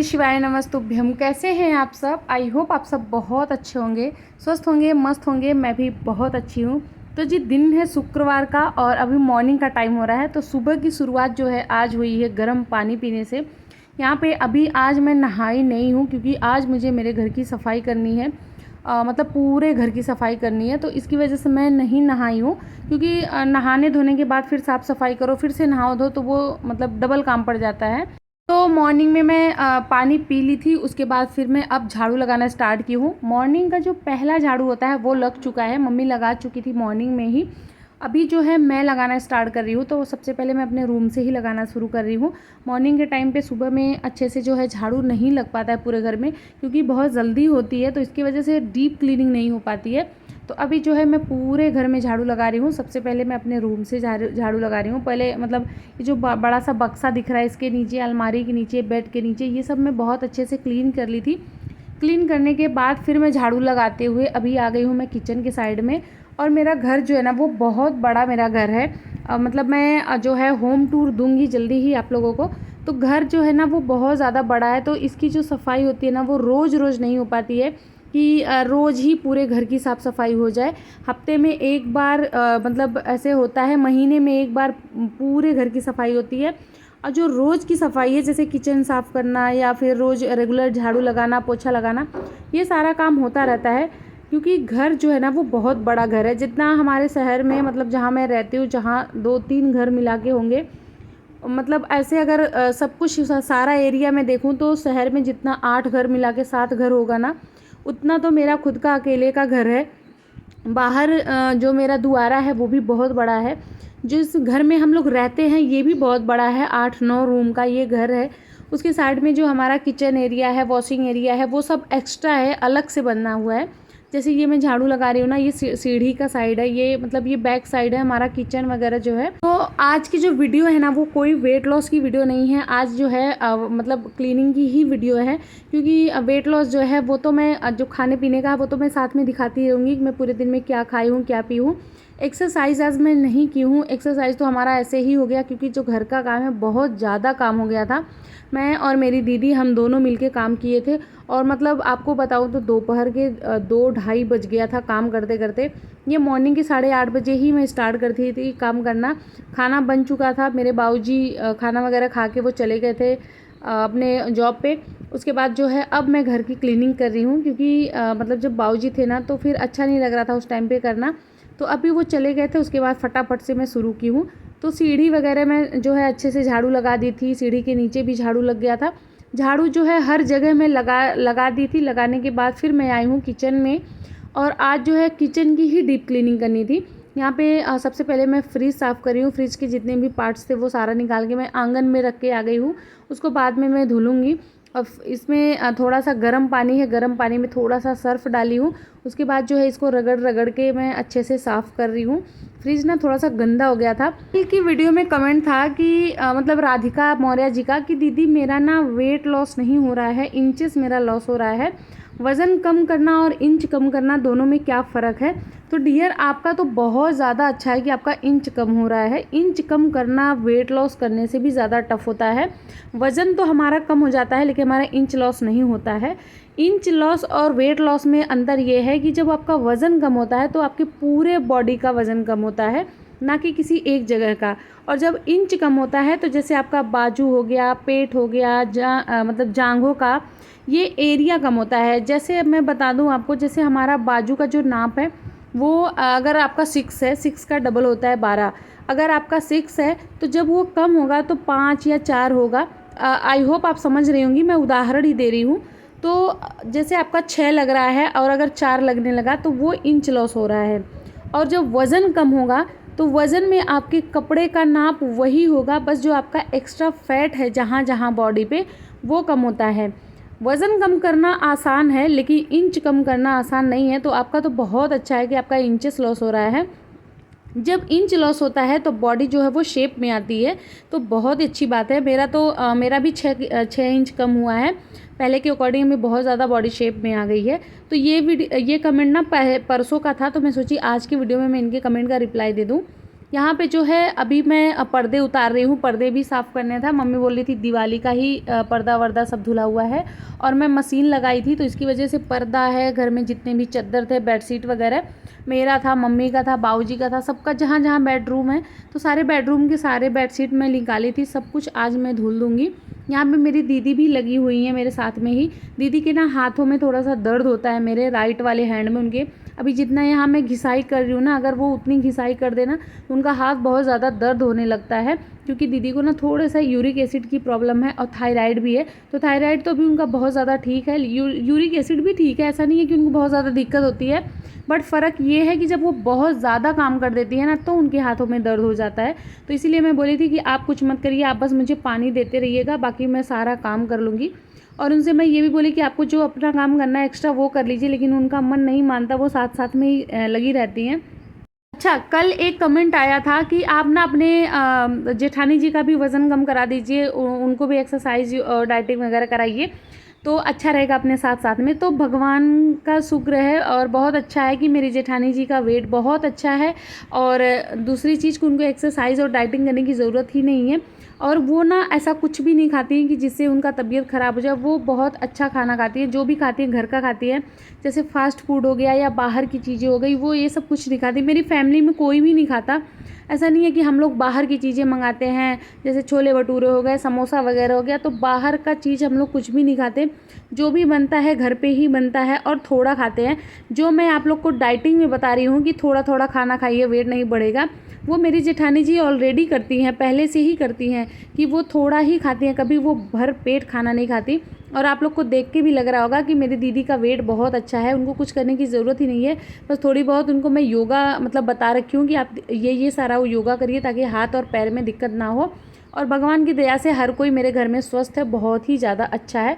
शिवाय नमस्तुभ्यम। कैसे हैं आप सब? आई होप आप सब बहुत अच्छे होंगे, स्वस्थ होंगे, मस्त होंगे। मैं भी बहुत अच्छी हूँ। तो जी दिन है शुक्रवार का और अभी मॉर्निंग का टाइम हो रहा है। तो सुबह की शुरुआत जो है आज हुई है गर्म पानी पीने से। यहाँ पे अभी आज मैं नहाई नहीं हूँ क्योंकि आज मुझे मेरे घर की सफाई करनी है। मतलब पूरे घर की सफाई करनी है, तो इसकी वजह से मैं नहीं नहाई हूँ। क्योंकि नहाने धोने के बाद फिर साफ़ सफाई करो, फिर से नहाओ धो, तो वो मतलब डबल काम पड़ जाता है। तो मॉर्निंग में मैं पानी पी ली थी, उसके बाद फिर मैं अब झाड़ू लगाना स्टार्ट की हूँ। मॉर्निंग का जो पहला झाड़ू होता है वो लग चुका है, मम्मी लगा चुकी थी मॉर्निंग में ही। अभी जो है मैं लगाना स्टार्ट कर रही हूँ। तो सबसे पहले मैं अपने रूम से ही लगाना शुरू कर रही हूँ। मॉर्निंग के टाइम पे सुबह में अच्छे से जो है झाड़ू नहीं लग पाता है पूरे घर में, क्योंकि बहुत जल्दी होती है, तो इसकी वजह से डीप क्लीनिंग नहीं हो पाती है। तो अभी जो है मैं पूरे घर में झाड़ू लगा रही हूँ। सबसे पहले मैं अपने रूम से झाड़ू लगा रही हूँ। पहले मतलब ये जो बड़ा सा बक्सा दिख रहा है, इसके नीचे, अलमारी के नीचे, बेड के नीचे, ये सब मैं बहुत अच्छे से क्लीन कर ली थी। क्लीन करने के बाद फिर मैं झाड़ू लगाते हुए अभी आ गई हूँ मैं किचन के साइड में। और मेरा घर जो है ना वो बहुत बड़ा मेरा घर है। मतलब मैं जो है होम टूर दूँगी जल्दी ही आप लोगों को। तो घर जो है ना वो बहुत ज़्यादा बड़ा है, तो इसकी जो सफाई होती है ना वो रोज़ रोज़ नहीं हो पाती है कि रोज़ ही पूरे घर की साफ़ सफाई हो जाए। हफ्ते में एक बार मतलब ऐसे होता है, महीने में एक बार पूरे घर की सफाई होती है। और जो रोज़ की सफाई है, जैसे किचन साफ़ करना या फिर रोज़ रेगुलर झाड़ू लगाना, पोछा लगाना, ये सारा काम होता रहता है। क्योंकि घर जो है ना वो बहुत बड़ा घर है। जितना हमारे शहर में, मतलब जहाँ मैं रहती हूँ, जहाँ 2-3 घर मिला के होंगे, मतलब ऐसे अगर सब कुछ सारा एरिया में देखूँ तो शहर में जितना 8 घर मिला के 7 घर होगा ना, उतना तो मेरा खुद का अकेले का घर है। बाहर जो मेरा दुआरा है वो भी बहुत बड़ा है। जिस घर में हम लोग रहते हैं ये भी बहुत बड़ा है, 8-9 रूम का ये घर है। उसके साइड में जो हमारा किचन एरिया है, वॉशिंग एरिया है, वो सब एक्स्ट्रा है, अलग से बना हुआ है। जैसे ये मैं झाड़ू लगा रही हूँ ना, ये सीढ़ी का साइड है, ये मतलब ये बैक साइड है हमारा किचन वगैरह जो है। तो आज की जो वीडियो है ना वो कोई वेट लॉस की वीडियो नहीं है। आज जो है मतलब क्लीनिंग की ही वीडियो है। क्योंकि वेट लॉस जो है वो तो मैं जो खाने पीने का है वो तो मैं साथ में दिखाती रहूँगी कि मैं पूरे दिन में क्या खाई हूँ, क्या पी हूँ। एक्सरसाइज आज मैं नहीं की हूँ। एक्सरसाइज तो हमारा ऐसे ही हो गया, क्योंकि जो घर का काम है बहुत ज़्यादा काम हो गया था। मैं और मेरी दीदी हम दोनों मिलके काम किए थे। और मतलब आपको बताऊँ तो दोपहर के 2-2:30 बज गया था काम करते करते। ये मॉर्निंग के 8:30 बजे ही मैं स्टार्ट करती थी काम करना। खाना बन चुका था, मेरे बाबूजी खाना वगैरह खा के वो चले गए थे अपने जॉब पे। उसके बाद जो है अब मैं घर की क्लीनिंग कर रही हूँ, क्योंकि मतलब जब बाबूजी थे ना तो फिर अच्छा नहीं लग रहा था उस टाइम पे करना। तो अभी वो चले गए थे, उसके बाद फटाफट से मैं शुरू की हूँ। तो सीढ़ी वगैरह में जो है अच्छे से झाड़ू लगा दी थी, सीढ़ी के नीचे भी झाड़ू लग गया था। झाड़ू जो है हर जगह में लगा दी थी। लगाने के बाद फिर मैं आई हूँ किचन में। और आज जो है किचन की ही डीप क्लीनिंग करनी थी। यहाँ पे सबसे पहले मैं फ्रिज साफ़ कर रही हूँ। फ्रिज के जितने भी पार्ट्स थे वो सारा निकाल के मैं आंगन में रख के आ गई हूँ। उसको बाद में मैं धुलूँगी। और इसमें थोड़ा सा गर्म पानी है, गर्म पानी में थोड़ा सा सर्फ़ डाली हूँ। उसके बाद जो है इसको रगड़ रगड़ के मैं अच्छे से साफ़ कर रही हूँ। फ्रिज ना थोड़ा सा गंदा हो गया था। कल की वीडियो में कमेंट था कि मतलब राधिका मौर्य जी का, कि दीदी मेरा ना वेट लॉस नहीं हो रहा है, इंचेस मेरा लॉस हो रहा है। वज़न कम करना और इंच कम करना दोनों में क्या फ़र्क है? तो डियर, आपका तो बहुत ज़्यादा अच्छा है कि आपका इंच कम हो रहा है। इंच कम करना वेट लॉस करने से भी ज़्यादा टफ होता है। वज़न तो हमारा कम हो जाता है लेकिन हमारा इंच लॉस नहीं होता है। इंच लॉस और वेट लॉस में अंतर ये है कि जब आपका वज़न कम होता है तो आपके पूरे बॉडी का वज़न कम होता है, ना कि किसी एक जगह का। और जब इंच कम होता है तो जैसे आपका बाजू हो गया, पेट हो गया, मतलब जांघों का ये एरिया कम होता है। जैसे अब मैं बता दूं आपको, जैसे हमारा बाजू का जो नाप है वो अगर आपका 6 है, 6 का डबल होता है 12। अगर आपका 6 है तो जब वो कम होगा तो 5 या 4 होगा। आई होप आप समझ रही होंगी, मैं उदाहरण ही दे रही हूँ। तो जैसे आपका 6 लग रहा है और अगर 4 लगने लगा तो वो इंच लॉस हो रहा है। और जब वज़न कम होगा तो वज़न में आपके कपड़े का नाप वही होगा, बस जो आपका एक्स्ट्रा फैट है जहाँ जहाँ बॉडी पे वो कम होता है। वज़न कम करना आसान है लेकिन इंच कम करना आसान नहीं है। तो आपका तो बहुत अच्छा है कि आपका इंचेस लॉस हो रहा है। जब इंच लॉस होता है तो बॉडी जो है वो शेप में आती है, तो बहुत ही अच्छी बात है। मेरा भी 6 इंच कम हुआ है। पहले के अकॉर्डिंग में बहुत ज़्यादा बॉडी शेप में आ गई है। तो ये कमेंट ना परसों का था, तो मैं सोची आज की वीडियो में मैं इनके कमेंट का रिप्लाई दे दूँ। यहाँ पे जो है अभी मैं पर्दे उतार रही हूँ, पर्दे भी साफ़ करने था। मम्मी बोल रही थी दिवाली का ही पर्दा वर्दा सब धुला हुआ है, और मैं मशीन लगाई थी तो इसकी वजह से पर्दा है घर में, जितने भी चद्दर थे, बेडशीट वगैरह, मेरा था, मम्मी का था, बाबूजी का था, सबका जहाँ जहाँ बेडरूम है तो सारे बेडरूम के सारे बेडशीट मैं निकाली थी, सब कुछ आज मैं धुल दूँगी। यहाँ पे मेरी दीदी भी लगी हुई हैं मेरे साथ में ही। दीदी के ना हाथों में थोड़ा सा दर्द होता है, मेरे राइट वाले हैंड में उनके। अभी जितना यहाँ मैं घिसाई कर रही हूँ ना, अगर वो उतनी घिसाई कर देना तो उनका हाथ बहुत ज़्यादा दर्द होने लगता है, क्योंकि दीदी को ना थोड़ा सा यूरिक एसिड की प्रॉब्लम है और थायराइड भी है। तो थायराइड तो अभी उनका बहुत ज़्यादा ठीक है, यूरिक एसिड भी ठीक है, ऐसा नहीं है कि उनको बहुत ज़्यादा दिक्कत होती है, बट फ़र्क ये है कि जब वो बहुत ज़्यादा काम कर देती है ना तो उनके हाथों में दर्द हो जाता है। तो इसीलिए मैं बोली थी कि आप कुछ मत करिए, आप बस मुझे पानी देते रहिएगा, बाकी मैं सारा काम कर लूँगी। और उनसे मैं ये भी बोली कि आपको जो अपना काम करना है एक्स्ट्रा वो कर लीजिए, लेकिन उनका मन नहीं मानता, वो साथ साथ में ही लगी रहती हैं। अच्छा, कल एक कमेंट आया था कि आप ना अपने जेठानी जी का भी वज़न कम करा दीजिए, उनको भी एक्सरसाइज डाइटिंग वगैरह कराइए तो अच्छा रहेगा अपने साथ साथ में। तो भगवान का शुक्र है और बहुत अच्छा है कि मेरी जेठानी जी का वेट बहुत अच्छा है, और दूसरी चीज़ कि उनको एक्सरसाइज और डाइटिंग करने की ज़रूरत ही नहीं है, और वो ना ऐसा कुछ भी नहीं खाती हैं कि जिससे उनका तबीयत ख़राब हो जाए। वो बहुत अच्छा खाना खाती है, जो भी खाती है घर का खाती है, जैसे फ़ास्ट फूड हो गया या बाहर की चीज़ें हो गई, वो ये सब कुछ नहीं खाती। मेरी फैमिली में कोई भी नहीं खाता। ऐसा नहीं है कि हम लोग बाहर की चीज़ें मंगाते हैं, जैसे छोले भटूरे हो गए, समोसा वगैरह हो गया, तो बाहर का चीज़ हम लोग कुछ भी नहीं खाते। जो भी बनता है घर पे ही बनता है, और थोड़ा खाते हैं। जो मैं आप लोग को डाइटिंग में बता रही हूँ कि थोड़ा थोड़ा खाना खाइए, वेट नहीं बढ़ेगा, वो मेरी जेठानी जी ऑलरेडी करती हैं, पहले से ही करती हैं कि वो थोड़ा ही खाती हैं, कभी वो भर पेट खाना नहीं खाती। और आप लोग को देख के भी लग रहा होगा कि मेरी दीदी का वेट बहुत अच्छा है, उनको कुछ करने की ज़रूरत ही नहीं है। बस थोड़ी बहुत उनको मैं योगा मतलब बता रखी हूँ कि आप ये सारा योगा करिए ताकि हाथ और पैर में दिक्कत ना हो। और भगवान की दया से हर कोई मेरे घर में स्वस्थ है, बहुत ही ज़्यादा अच्छा है।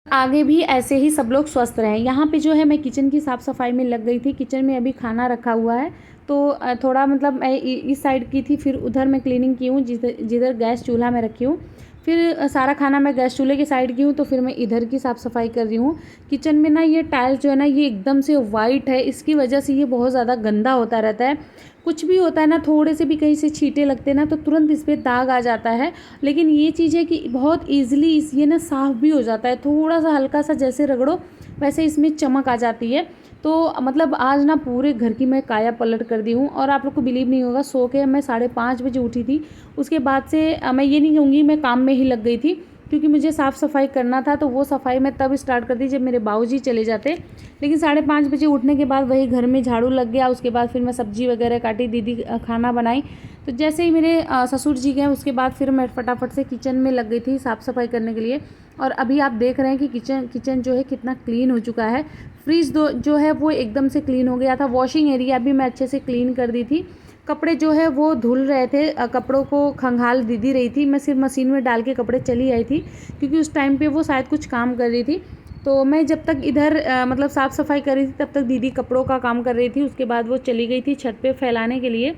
आगे भी ऐसे ही सब लोग स्वस्थ रहें। यहाँ पे जो है मैं किचन की साफ़ सफाई में लग गई थी। किचन में अभी खाना रखा हुआ है, तो थोड़ा मतलब मैं इस साइड की थी, फिर उधर मैं क्लीनिंग की हूँ, जिधर गैस चूल्हा में रखी हूँ। फिर सारा खाना मैं गैस चूल्हे की साइड की हूँ, तो फिर मैं इधर की साफ़ सफाई कर रही हूँ। किचन में ना ये टाइल्स जो है ना, ये एकदम से वाइट है, इसकी वजह से ये बहुत ज़्यादा गंदा होता रहता है। कुछ भी होता है ना, थोड़े से भी कहीं से छींटे लगते हैं ना, तो तुरंत इस पर दाग आ जाता है। लेकिन ये चीज़ है कि बहुत ईज़िली ये ना साफ़ भी हो जाता है, थोड़ा सा हल्का सा जैसे रगड़ो वैसे इसमें चमक आ जाती है। तो मतलब आज ना पूरे घर की मैं काया पलट कर दी हूँ। और आप लोग को बिलीव नहीं होगा, सो के मैं 5:30 बजे उठी थी। उसके बाद से मैं ये नहीं कहूँगी मैं काम में ही लग गई थी, क्योंकि मुझे साफ़ सफाई करना था, तो वो सफाई मैं तब स्टार्ट कर दी जब मेरे बाबूजी चले जाते। लेकिन 5:30 बजे उठने के बाद वही घर में झाड़ू लग गया। उसके बाद फिर मैं सब्जी वगैरह काटी, दीदी खाना बनाई। तो जैसे ही मेरे ससुर जी गए, उसके बाद फिर मैं फटाफट से किचन में लग गई थी साफ़ सफाई करने के लिए। और अभी आप देख रहे हैं कि किचन जो है कितना क्लीन हो चुका है। फ्रिज जो है वो एकदम से क्लीन हो गया था। वॉशिंग एरिया भी मैं अच्छे से क्लीन कर दी थी। कपड़े जो है वो धुल रहे थे, कपड़ों को खंगाल दीदी रही थी, मैं सिर्फ मशीन में डाल के कपड़े चली आई थी, क्योंकि उस टाइम पे वो शायद कुछ काम कर रही थी। तो मैं जब तक इधर मतलब साफ़ सफाई कर रही थी, तब तक दीदी कपड़ों का काम कर रही थी। उसके बाद वो चली गई थी छत पे फैलाने के लिए।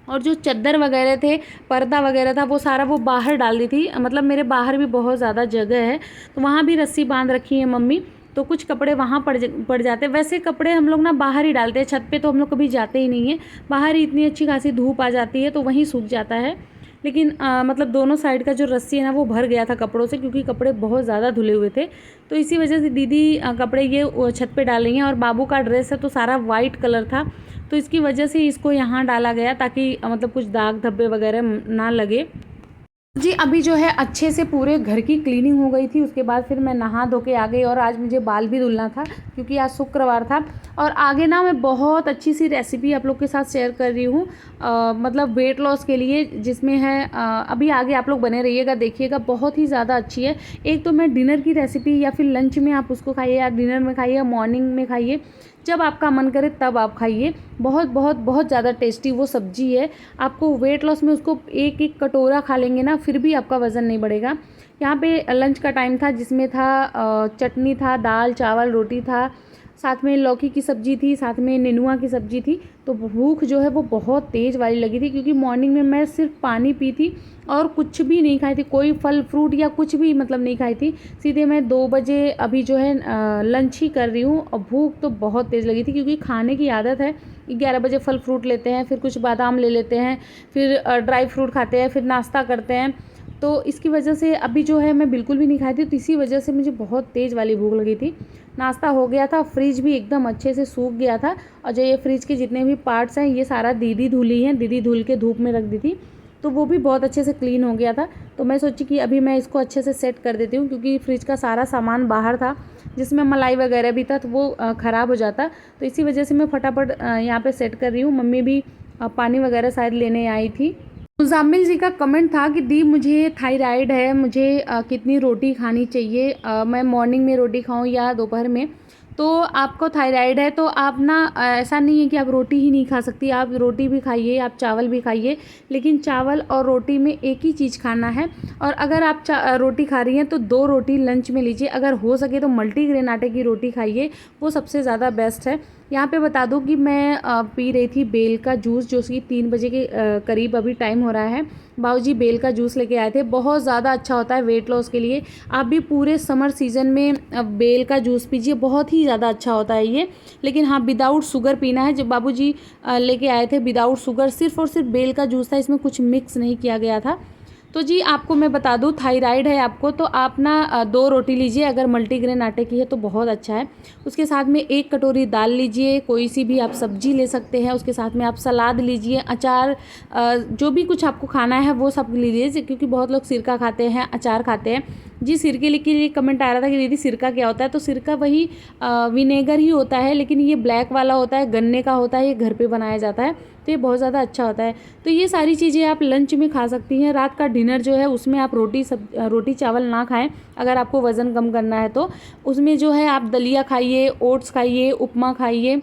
और जो चद्दर वगैरह थे, पर्दा वगैरह था, वो सारा वो बाहर डाल दी थी। मतलब मेरे बाहर भी बहुत ज़्यादा जगह है, तो वहाँ भी रस्सी बांध रखी है मम्मी, तो कुछ कपड़े वहाँ पड़ जाते हैं। वैसे कपड़े हम लोग ना बाहर ही डालते हैं, छत पे तो हम लोग कभी जाते ही नहीं है। बाहर ही इतनी अच्छी खासी धूप आ जाती है, तो वहीं सूख जाता है। लेकिन मतलब दोनों साइड का जो रस्सी है ना, वो भर गया था कपड़ों से, क्योंकि कपड़े बहुत ज़्यादा धुले हुए थे। तो इसी वजह से दीदी कपड़े ये छत पे डाल रही हैं। और बाबू का ड्रेस है तो सारा वाइट कलर था, तो इसकी वजह से इसको यहाँ डाला गया, ताकि मतलब कुछ दाग धब्बे वगैरह ना लगे। जी, अभी जो है अच्छे से पूरे घर की क्लीनिंग हो गई थी। उसके बाद फिर मैं नहा धो के आ गई, और आज मुझे बाल भी धुलना था, क्योंकि आज शुक्रवार था। और आगे ना मैं बहुत अच्छी सी रेसिपी आप लोग के साथ शेयर कर रही हूँ, मतलब वेट लॉस के लिए, जिसमें है अभी आगे आप लोग बने रहिएगा, देखिएगा, बहुत ही ज़्यादा अच्छी है। एक तो मैं डिनर की रेसिपी, या फिर लंच में आप उसको खाइए, या डिनर में खाइए, या मॉर्निंग में खाइए, जब आपका मन करे तब आप खाइए। बहुत बहुत बहुत ज़्यादा टेस्टी वो सब्जी है। आपको वेट लॉस में उसको एक एक कटोरा खा लेंगे ना, फिर भी आपका वज़न नहीं बढ़ेगा। यहाँ पे लंच का टाइम था, जिसमें था चटनी था, दाल चावल रोटी था, साथ में लौकी की सब्ज़ी थी, साथ में नेनुआ की सब्ज़ी थी। तो भूख जो है वो बहुत तेज़ वाली लगी थी, क्योंकि मॉर्निंग में मैं सिर्फ पानी पी थी और कुछ भी नहीं खाई थी, कोई फल फ्रूट या कुछ भी मतलब नहीं खाई थी। सीधे मैं 2 बजे अभी जो है लंच ही कर रही हूँ और भूख तो बहुत तेज़ लगी थी, क्योंकि खाने की आदत है। 11 बजे फल फ्रूट लेते हैं, फिर कुछ बादाम ले लेते हैं, फिर ड्राई फ्रूट खाते हैं, फिर नाश्ता करते हैं। तो इसकी वजह से अभी जो है मैं बिल्कुल भी नहीं खाई थी, तो इसी वजह से मुझे बहुत तेज़ वाली भूख लगी थी। नाश्ता हो गया था, फ्रिज भी एकदम अच्छे से सूख गया था, और जो ये फ्रिज के जितने भी पार्ट्स हैं ये सारा दीदी धुली हैं, दीदी धुल के धूप में रख दी थी, तो वो भी बहुत अच्छे से क्लीन हो गया था। तो मैं सोची कि अभी मैं इसको अच्छे से सेट कर देती हूँ, क्योंकि फ्रिज का सारा सामान बाहर था, जिसमें मलाई वगैरह भी था, तो वो ख़राब हो जाता। तो इसी वजह से मैं फटाफट यहाँ पे सेट कर रही हूँ। मम्मी भी पानी वगैरह शायद लेने आई थी। मुज़ाम्मिल जी का कमेंट था कि दी मुझे थायराइड है, मुझे कितनी रोटी खानी चाहिए, मैं मॉर्निंग में रोटी खाऊं या दोपहर में। तो आपको थायराइड है तो आप ना ऐसा नहीं है कि आप रोटी ही नहीं खा सकती, आप रोटी भी खाइए, आप चावल भी खाइए, लेकिन चावल और रोटी में एक ही चीज़ खाना है। और अगर आप रोटी खा रही हैं तो 2 रोटी लंच में लीजिए, अगर हो सके तो मल्टीग्रेन आटे की रोटी खाइए, वो सबसे ज़्यादा बेस्ट है। यहाँ पे बता दूँ कि मैं पी रही थी बेल का जूस, जो कि 3 बजे के करीब अभी टाइम हो रहा है। बाबूजी बेल का जूस लेके आए थे, बहुत ज़्यादा अच्छा होता है वेट लॉस के लिए। आप भी पूरे समर सीज़न में बेल का जूस पीजिए, बहुत ही ज़्यादा अच्छा होता है ये। लेकिन हाँ, विदाउट शुगर पीना है। जब बाबूजी लेके आए थे विदाउट शुगर, सिर्फ़ और सिर्फ बेल का जूस था, इसमें कुछ मिक्स नहीं किया गया था। तो जी आपको मैं बता दूँ, थायराइड है आपको तो आप ना 2 रोटी लीजिए, अगर मल्टीग्रेन आटे की है तो बहुत अच्छा है। उसके साथ में 1 कटोरी दाल लीजिए, कोई सी भी आप सब्जी ले सकते हैं, उसके साथ में आप सलाद लीजिए, अचार, जो भी कुछ आपको खाना है वो सब लीजिए, क्योंकि बहुत लोग सिरका खाते हैं, अचार खाते हैं। जी सिरके के लिए कमेंट आ रहा था कि दीदी सिरका क्या होता है, तो सिरका वही विनेगर ही होता है, लेकिन ये ब्लैक वाला होता है, गन्ने का होता है, ये घर पे बनाया जाता है, तो ये बहुत ज़्यादा अच्छा होता है। तो ये सारी चीज़ें आप लंच में खा सकती हैं। रात का डिनर जो है उसमें आप रोटी चावल ना खाएं, अगर आपको वज़न कम करना है तो। उसमें जो है आप दलिया खाइए, ओट्स खाइए, उपमा खाइए,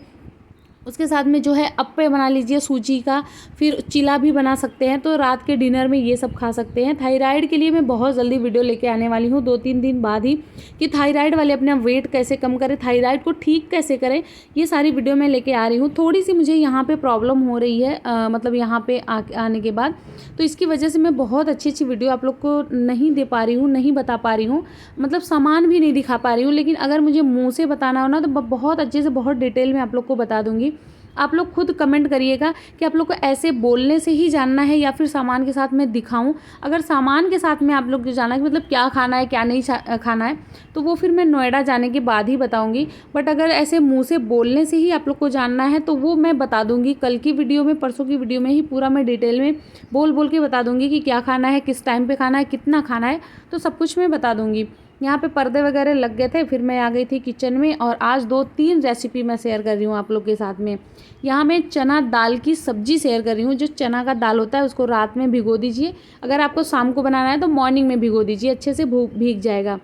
उसके साथ में जो है अप्पे बना लीजिए सूजी का, फिर चिला भी बना सकते हैं। तो रात के डिनर में ये सब खा सकते हैं। थायराइड के लिए मैं बहुत जल्दी वीडियो लेके आने वाली हूँ, 2-3 दिन बाद ही, कि थायराइड वाले अपना वेट कैसे कम करें, थायराइड को ठीक कैसे करें, ये सारी वीडियो मैं लेके आ रही हूँ। थोड़ी सी मुझे यहाँ पे प्रॉब्लम हो रही है, मतलब यहाँ पे आने के बाद, तो इसकी वजह से मैं बहुत अच्छी अच्छी वीडियो आप लोग को नहीं दे पा रही हूँ, नहीं बता पा रही हूँ, मतलब सामान भी नहीं दिखा पा रही हूँ। लेकिन अगर मुझे मुँह से बताना हो ना, तो बहुत अच्छे से बहुत डिटेल में आप लोग को बता दूँगी। आप लोग खुद कमेंट करिएगा कि आप लोग को ऐसे बोलने से ही जानना है या फिर सामान के साथ मैं दिखाऊं। अगर सामान के साथ में आप लोग जो जानना है कि मतलब क्या खाना है क्या नहीं खाना है, तो वो फिर मैं नोएडा जाने के बाद ही बताऊंगी। बट अगर ऐसे मुंह से बोलने से ही आप लोग को जानना है तो वो मैं बता दूंगी कल की वीडियो में, परसों की वीडियो में ही पूरा मैं डिटेल में बोल बोल के बता दूंगी कि क्या खाना है, किस टाइम पे खाना है, कितना खाना है, तो सब कुछ मैं बता दूंगी। यहाँ पे पर्दे वगैरह लग गए थे, फिर मैं आ गई थी किचन में, और आज 2-3 रेसिपी मैं शेयर कर रही हूँ आप लोग के साथ में। यहाँ मैं चना दाल की सब्जी शेयर कर रही हूँ। जो चना का दाल होता है उसको रात में भिगो दीजिए, अगर आपको शाम को बनाना है तो मॉर्निंग में भिगो दीजिए, अच्छे से भीग जाएगा।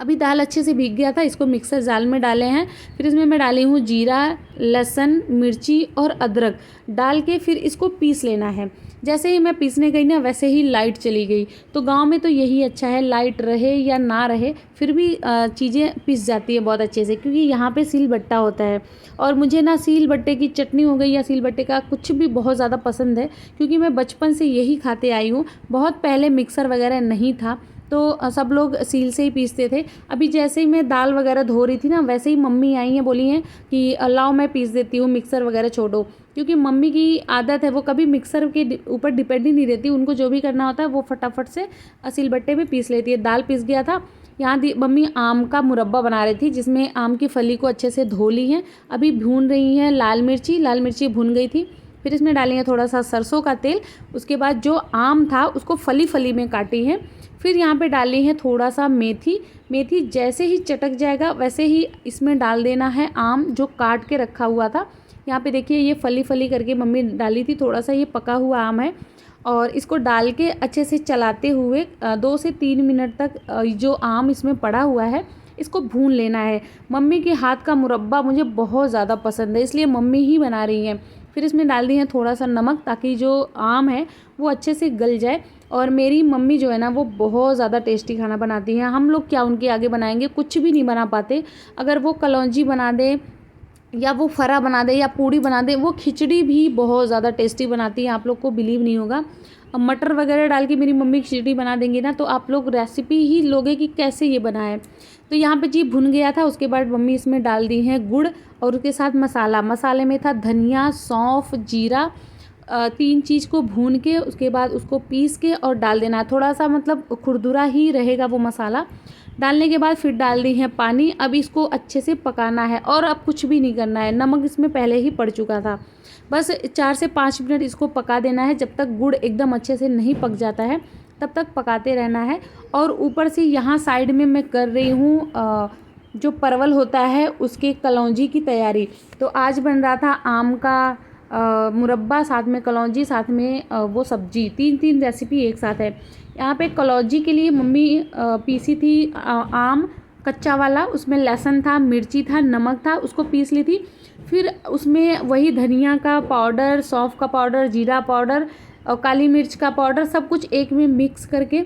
अभी दाल अच्छे से भीग गया था, इसको मिक्सर जार में डाले हैं। फिर इसमें मैं डाली हूँ जीरा, लहसुन, मिर्ची और अदरक डाल के फिर इसको पीस लेना है। जैसे ही मैं पीसने गई ना, वैसे ही लाइट चली गई। तो गांव में तो यही अच्छा है, लाइट रहे या ना रहे फिर भी चीज़ें पिस जाती है बहुत अच्छे से, क्योंकि यहाँ पे सील बट्टा होता है। और मुझे ना सील बट्टे की चटनी हो गई या सील बट्टे का कुछ भी बहुत ज़्यादा पसंद है, क्योंकि मैं बचपन से यही खाते आई हूँ। बहुत पहले मिक्सर वगैरह नहीं था, तो सब लोग सील से ही पीसते थे। अभी जैसे ही मैं दाल वगैरह धो रही थी ना, वैसे ही मम्मी आई हैं, बोली हैं कि लाओ मैं पीस देती हूँ, मिक्सर वगैरह छोड़ो। क्योंकि मम्मी की आदत है, वो कभी मिक्सर के ऊपर डिपेंड ही नहीं रहती, उनको जो भी करना होता है वो फटाफट से सिलबट्टे में पीस लेती है। दाल पीस गया था। यहाँ मम्मी आम का मुरब्बा बना रही थी, जिसमें आम की फली को अच्छे से धो ली है, अभी भून रही हैं लाल मिर्ची भून गई थी। फिर इसमें डाली है थोड़ा सा सरसों का तेल। उसके बाद जो आम था उसको फली फली में काटी है। फिर यहाँ पे डाली है थोड़ा सा मेथी जैसे ही चटक जाएगा वैसे ही इसमें डाल देना है आम जो काट के रखा हुआ था। यहाँ पे देखिए ये फली फली करके मम्मी डाली थी, थोड़ा सा ये पका हुआ आम है। और इसको डाल के अच्छे से चलाते हुए 2 से 3 मिनट तक जो आम इसमें पड़ा हुआ है इसको भून लेना है। मम्मी के हाथ का मुरब्बा मुझे बहुत ज़्यादा पसंद है, इसलिए मम्मी ही बना रही हैं। फिर इसमें डाल दी है थोड़ा सा नमक, ताकि जो आम है वो अच्छे से गल जाए। और मेरी मम्मी जो है ना वो बहुत ज़्यादा टेस्टी खाना बनाती हैं। हम लोग क्या उनके आगे बनाएंगे, कुछ भी नहीं बना पाते। अगर वो कलौंजी बना दे या वो फरा बना दे या पूड़ी बना दे, वो खिचड़ी भी बहुत ज़्यादा टेस्टी बनाती है। आप लोग को बिलीव नहीं होगा, अब मटर वगैरह डाल के मेरी मम्मी खिचड़ी बना देंगी ना, तो आप लोग रेसिपी ही लोगे कि कैसे ये बना है। तो यहाँ पे जी भुन गया था। उसके बाद मम्मी इसमें डाल दी है गुड़ और उसके साथ मसाला। मसाले में था धनिया, सौंफ, जीरा, 3 चीज़ को भून के उसके बाद उसको पीस के और डाल देना है। थोड़ा सा मतलब खुरदुरा ही रहेगा वो मसाला। डालने के बाद फिर डाल दी है पानी। अब इसको अच्छे से पकाना है और अब कुछ भी नहीं करना है। नमक इसमें पहले ही पड़ चुका था। बस 4 से 5 मिनट इसको पका देना है। जब तक गुड़ एकदम अच्छे से नहीं पक जाता है तब तक पकाते रहना है। और ऊपर से यहाँ साइड में मैं कर रही हूँ जो परवल होता है उसके कलौंजी की तैयारी। तो आज बन रहा था आम का मुरब्बा, साथ में कलौंजी, साथ में वो सब्जी। 3 रेसिपी एक साथ है। यहाँ पे कलौंजी के लिए मम्मी पीसी थी आम कच्चा वाला, उसमें लहसुन था, मिर्ची था, नमक था, उसको पीस ली थी। फिर उसमें वही धनिया का पाउडर, सौंफ का पाउडर, जीरा पाउडर और काली मिर्च का पाउडर सब कुछ एक में मिक्स करके,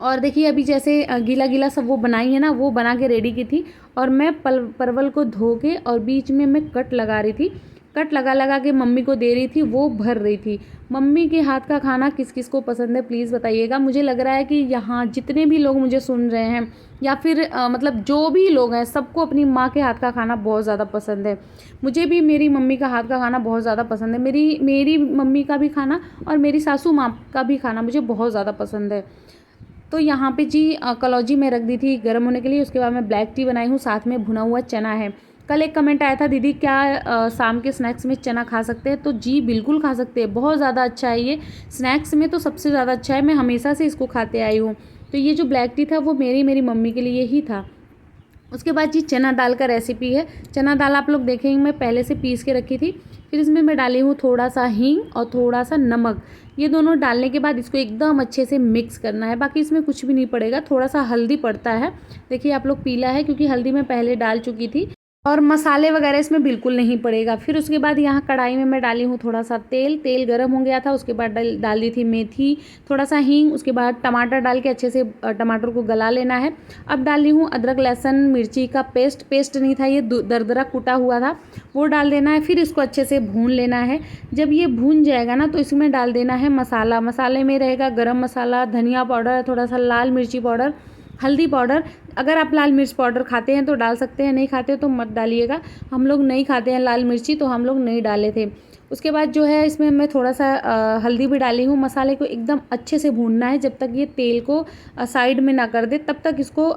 और देखिए अभी जैसे गीला गीला सब वो बनाई है ना, वो बना के रेडी की थी। और मैं परवल को धो के और बीच में मैं कट लगा रही थी। कट लगा लगा के मम्मी को दे रही थी, वो भर रही थी। मम्मी के हाथ का खाना किस किस को पसंद है प्लीज़ बताइएगा। मुझे लग रहा है कि यहाँ जितने भी लोग मुझे सुन रहे हैं या फिर मतलब जो भी लोग हैं, सबको अपनी माँ के हाथ का खाना बहुत ज़्यादा पसंद है। मुझे भी मेरी मम्मी का हाथ का खाना बहुत ज़्यादा पसंद है। मेरी मम्मी का भी खाना और मेरी सासू माँ का भी खाना मुझे बहुत ज़्यादा पसंद है। तो यहाँ पे जी कलौंजी में रख दी थी गर्म होने के लिए। उसके बाद मैं ब्लैक टी बनाई हूँ, साथ में भुना हुआ चना है। कल एक कमेंट आया था, दीदी क्या शाम के स्नैक्स में चना खा सकते हैं? तो जी बिल्कुल खा सकते हैं, बहुत ज़्यादा अच्छा है ये। स्नैक्स में तो सबसे ज़्यादा अच्छा है, मैं हमेशा से इसको खाते आई हूँ। तो ये जो ब्लैक टी था वो मेरी मम्मी के लिए ही था। उसके बाद जी चना दाल का रेसिपी है। चना दाल आप लोग देखेंगे मैं पहले से पीस के रखी थी। फिर इसमें मैं डाली हूँ थोड़ा सा हींग और थोड़ा सा नमक। ये दोनों डालने के बाद इसको एकदम अच्छे से मिक्स करना है। बाकी इसमें कुछ भी नहीं पड़ेगा, थोड़ा सा हल्दी पड़ता है। देखिए आप लोग पीला है क्योंकि हल्दी मैं पहले डाल चुकी थी। और मसाले वगैरह इसमें बिल्कुल नहीं पड़ेगा। फिर उसके बाद यहाँ कढ़ाई में मैं डाली हूँ थोड़ा सा तेल। तेल गर्म हो गया था, उसके बाद डाल दी थी मेथी, थोड़ा सा हींग। उसके बाद टमाटर डाल के अच्छे से टमाटर को गला लेना है। अब डाली हूँ अदरक लहसुन मिर्ची का पेस्ट नहीं था, ये दरदरा कूटा हुआ था, वो डाल देना है। फिर इसको अच्छे से भून लेना है। जब ये भून जाएगा ना तो इसमें डाल देना है मसाला। मसाले में रहेगा गरम मसाला, धनिया पाउडर, थोड़ा सा लाल मिर्ची पाउडर, हल्दी पाउडर। अगर आप लाल मिर्च पाउडर खाते हैं तो डाल सकते हैं, नहीं खाते तो मत डालिएगा। हम लोग नहीं खाते हैं लाल मिर्ची, तो हम लोग नहीं डाले थे। उसके बाद जो है इसमें मैं थोड़ा सा हल्दी भी डाली हूँ। मसाले को एकदम अच्छे से भूनना है, जब तक ये तेल को साइड में ना कर दे तब तक इसको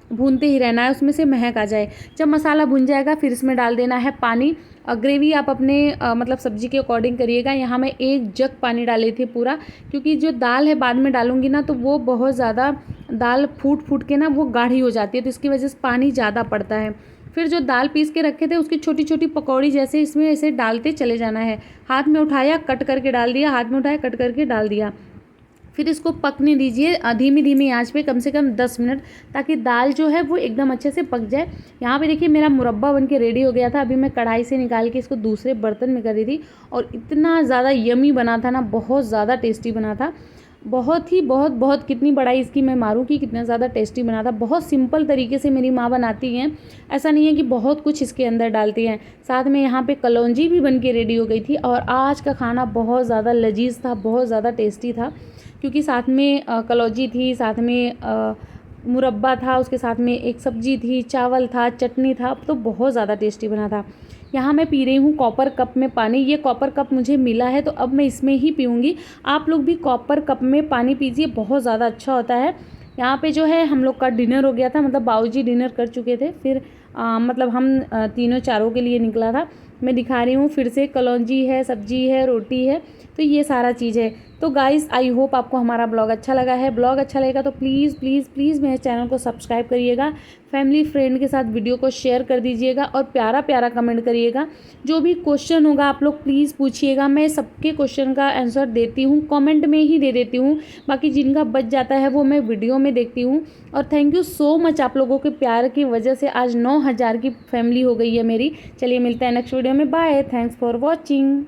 भूनते ही रहना है, उसमें से महक आ जाए। जब मसाला भुन जाएगा फिर इसमें डाल देना है पानी। ग्रेवी आप अपने मतलब सब्जी के अकॉर्डिंग करिएगा। यहाँ मैं 1 जग पानी डाली थी पूरा, क्योंकि जो दाल है बाद में डालूंगी ना तो वो बहुत ज़्यादा दाल फूट के ना वो गाढ़ी हो जाती है, तो इसकी वजह से पानी ज़्यादा पड़ता है। फिर जो दाल पीस के रखे थे उसकी छोटी छोटी पकौड़ी जैसे इसमें ऐसे डालते चले जाना है। हाथ में उठाया कट करके डाल दिया, हाथ में उठाया कट करके डाल दिया। फिर इसको पकने दीजिए धीमी आंच पे कम से कम 10 मिनट, ताकि दाल जो है वो एकदम अच्छे से पक जाए। यहाँ पे देखिए मेरा मुरब्बा बन के रेडी हो गया था। अभी मैं कढ़ाई से निकाल के इसको दूसरे बर्तन में कर रही थी, और इतना ज़्यादा यमी बना था ना, बहुत ज़्यादा टेस्टी बना था। बहुत कितनी बड़ाई इसकी मैं मारूँ कि कितना ज़्यादा टेस्टी बना था। बहुत सिंपल तरीके से मेरी माँ बनाती हैं, ऐसा नहीं है कि बहुत कुछ इसके अंदर डालती हैं। साथ में यहाँ पे कलौंजी भी बन के रेडी हो गई थी, और आज का खाना बहुत ज़्यादा लजीज था, बहुत ज़्यादा टेस्टी था, क्योंकि साथ में कलौंजी थी, साथ में मुरब्बा था, उसके साथ में एक सब्जी थी, चावल था, चटनी था, तो बहुत ज़्यादा टेस्टी बना था। यहाँ मैं पी रही हूँ कॉपर कप में पानी। ये कॉपर कप मुझे मिला है तो अब मैं इसमें ही पीऊँगी। आप लोग भी कॉपर कप में पानी पीजिए, बहुत ज़्यादा अच्छा होता है। यहाँ पे जो है हम लोग का डिनर हो गया था, मतलब बाबूजी डिनर कर चुके थे। फिर मतलब हम तीनों चारों के लिए निकला था। मैं दिखा रही हूँ फिर से, कलौंजी है, सब्जी है, रोटी है, तो ये सारा चीज़ है। तो गाइस आई होप आपको हमारा ब्लॉग अच्छा लगा है। ब्लॉग अच्छा लगेगा तो प्लीज़ प्लीज़ प्लीज़ मेरे चैनल को सब्सक्राइब करिएगा, फैमिली फ्रेंड के साथ वीडियो को शेयर कर दीजिएगा और प्यारा प्यारा कमेंट करिएगा। जो भी क्वेश्चन होगा आप लोग प्लीज़ पूछिएगा, मैं सबके क्वेश्चन का आंसर देती हूँ, कमेंट में ही दे देती हूँ। बाकी जिनका बच जाता है वो मैं वीडियो में देखती हूँ। और थैंक यू सो मच, आप लोगों के प्यार की वजह से आज 9,000 की फैमिली हो गई है मेरी। चलिए मिलते हैं नेक्स्ट वीडियो में, बाय, थैंक्स फॉर वॉचिंग।